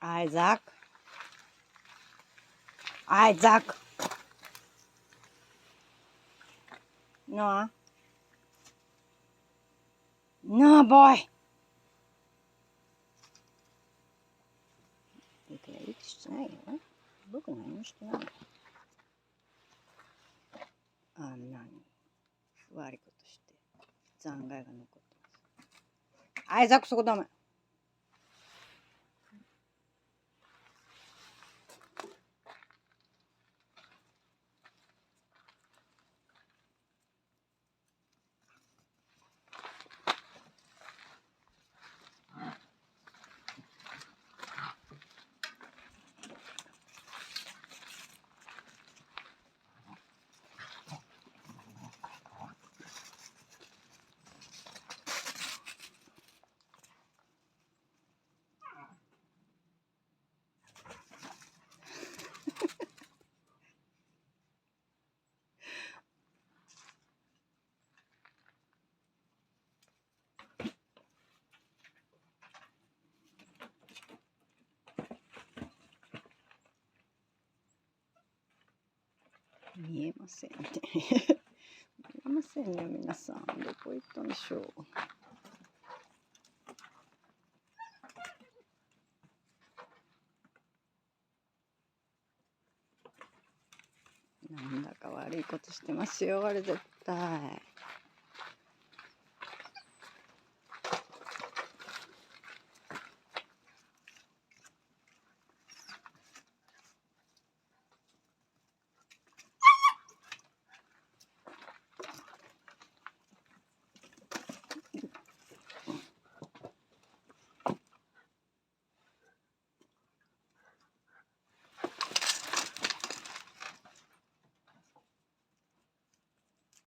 Isaac. Isaac. Noah. No, boy. 息してないよ。僕何もしてない。あんなに悪いことして残骸が残ってます。アイザックそこダメ。見えませんね。見えませんね、皆さん。どこ行ったんでしょう。なんだか悪いことしてますよ、あれ絶対。